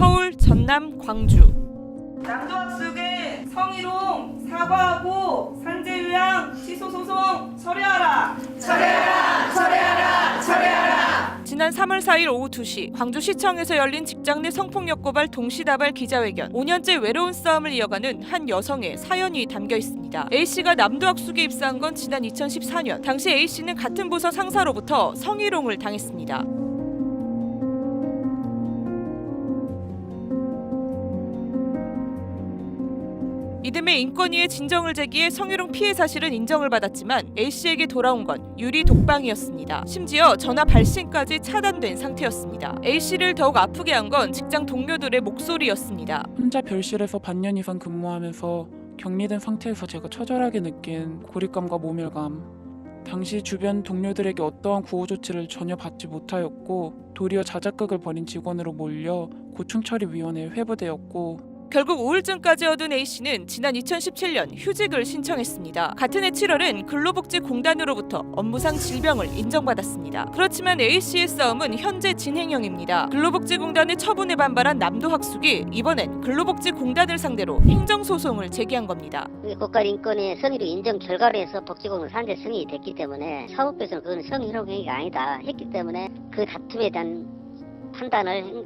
서울, 전남, 광주. 남도학습에 성희롱 사과하고 산재유양 취소 소송 철회하라. 철회하라. 철회하라. 철회하라. 지난 3월 4일 오후 2시 광주시청에서 열린 직장 내 성폭력 고발 동시다발 기자회견. 5년째 외로운 싸움을 이어가는 한 여성의 사연이 담겨 있습니다. A씨가 남도학숙에 입사한 건 지난 2014년. 당시 A씨는 같은 부서 상사로부터 성희롱을 당했습니다. 이듬해 인권위에 진정을 제기해 성희롱 피해 사실은 인정을 받았지만 A씨에게 돌아온 건 유리 독방이었습니다. 심지어 전화 발신까지 차단된 상태였습니다. A씨를 더욱 아프게 한 건 직장 동료들의 목소리였습니다. 혼자 별실에서 반년 이상 근무하면서 격리된 상태에서 제가 처절하게 느낀 고립감과 모멸감. 당시 주변 동료들에게 어떠한 구호 조치를 전혀 받지 못하였고 도리어 자작극을 벌인 직원으로 몰려 고충처리위원회에 회부되었고 결국 우울증까지 얻은 A씨는 지난 2017년 휴직을 신청했습니다. 같은 해 7월은 근로복지공단으로부터 업무상 질병을 인정받았습니다. 그렇지만 A씨의 싸움은 현재 진행형입니다. 근로복지공단의 처분에 반발한 남도학숙이 이번엔 근로복지공단을 상대로 행정소송을 제기한 겁니다. 국가인권위 성희롱 인정 결과로 해서 복지공단 산재 승인이 됐기 때문에 사법부에서는 그건 성희롱 행위가 아니다 했기 때문에 그 다툼에 대한 판단을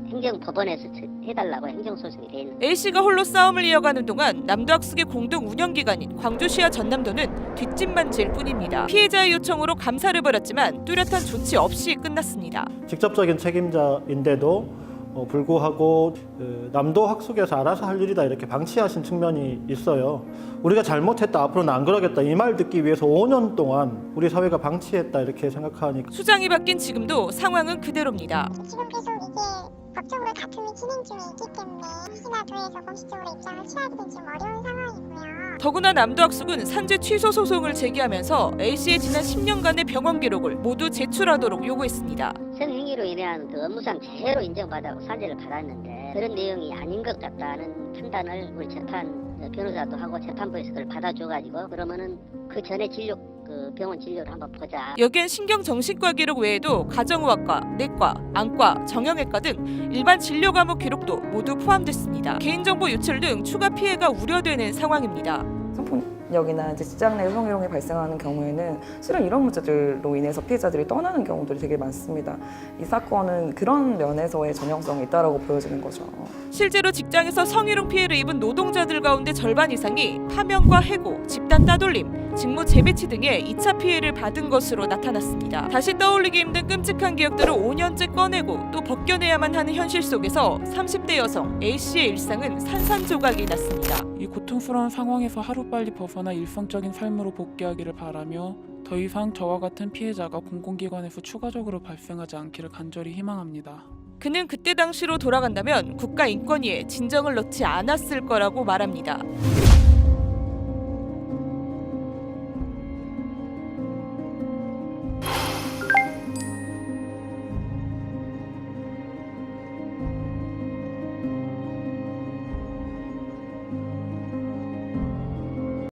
행정법원에서 해달라고 행정소송이 돼 있는. A씨가 홀로 싸움을 이어가는 동안 남도학숙의 공동 운영기관인 광주시와 전남도는 뒷짐만 질 뿐입니다. 피해자의 요청으로 감사를 벌였지만 뚜렷한 조치 없이 끝났습니다. 직접적인 책임자인데도 불구하고 남도학숙에서 알아서 할 일이다 이렇게 방치하신 측면이 있어요. 우리가 잘못했다, 앞으로는 안 그러겠다 이 말 듣기 위해서 5년 동안 우리 사회가 방치했다 이렇게 생각하니까. 수장이 바뀐 지금도 상황은 그대로입니다. 지금 계속 이게 법적으로 다툼이 진행 중에 있기 때문에 혹시나 더해서 공식적으로 입장을 취하기는 좀 어려운 상황이고요. 더구나 남도학숙은 산재 취소 소송을 제기하면서 A씨의 지난 10년간의 병원 기록을 모두 제출하도록 요구했습니다. 성행위로 인한 그 업무상 재해로 인정받아고 산재를 받았는데 그런 내용이 아닌 것 같다는 판단을 우리 변호사도 하고 재판부에서 그걸 받아줘가지고 그러면은 그 전에 병원 진료를 한번 보자. 여기엔 신경정신과 기록 외에도 가정의학과, 내과, 안과, 정형외과 등 일반 진료 과목 기록도 모두 포함됐습니다. 개인정보 유출 등 추가 피해가 우려되는 상황입니다. 성폭력이나 이제 직장 내 성희롱이 발생하는 경우에는 실은 이런 문제들로 인해서 피해자들이 떠나는 경우들이 되게 많습니다. 이 사건은 그런 면에서의 전형성이 있다라고 보여지는 거죠. 실제로 직장에서 성희롱 피해를 입은 노동자들 가운데 절반 이상이 파면과 해고, 집단 따돌림, 직무 재배치 등의 2차 피해를 받은 것으로 나타났습니다. 다시 떠올리기 힘든 끔찍한 기억들을 5년째 꺼내고 또 벗겨내야만 하는 현실 속에서 30대 여성 A씨의 일상은 산산조각이 났습니다. 이 고통스러운 상황에서 하루빨리 벗어나 일상적인 삶으로 복귀하기를 바라며 더 이상 저와 같은 피해자가 공공기관에서 추가적으로 발생하지 않기를 간절히 희망합니다. 그는 그때 당시로 돌아간다면 국가인권위에 진정을 넣지 않았을 거라고 말합니다.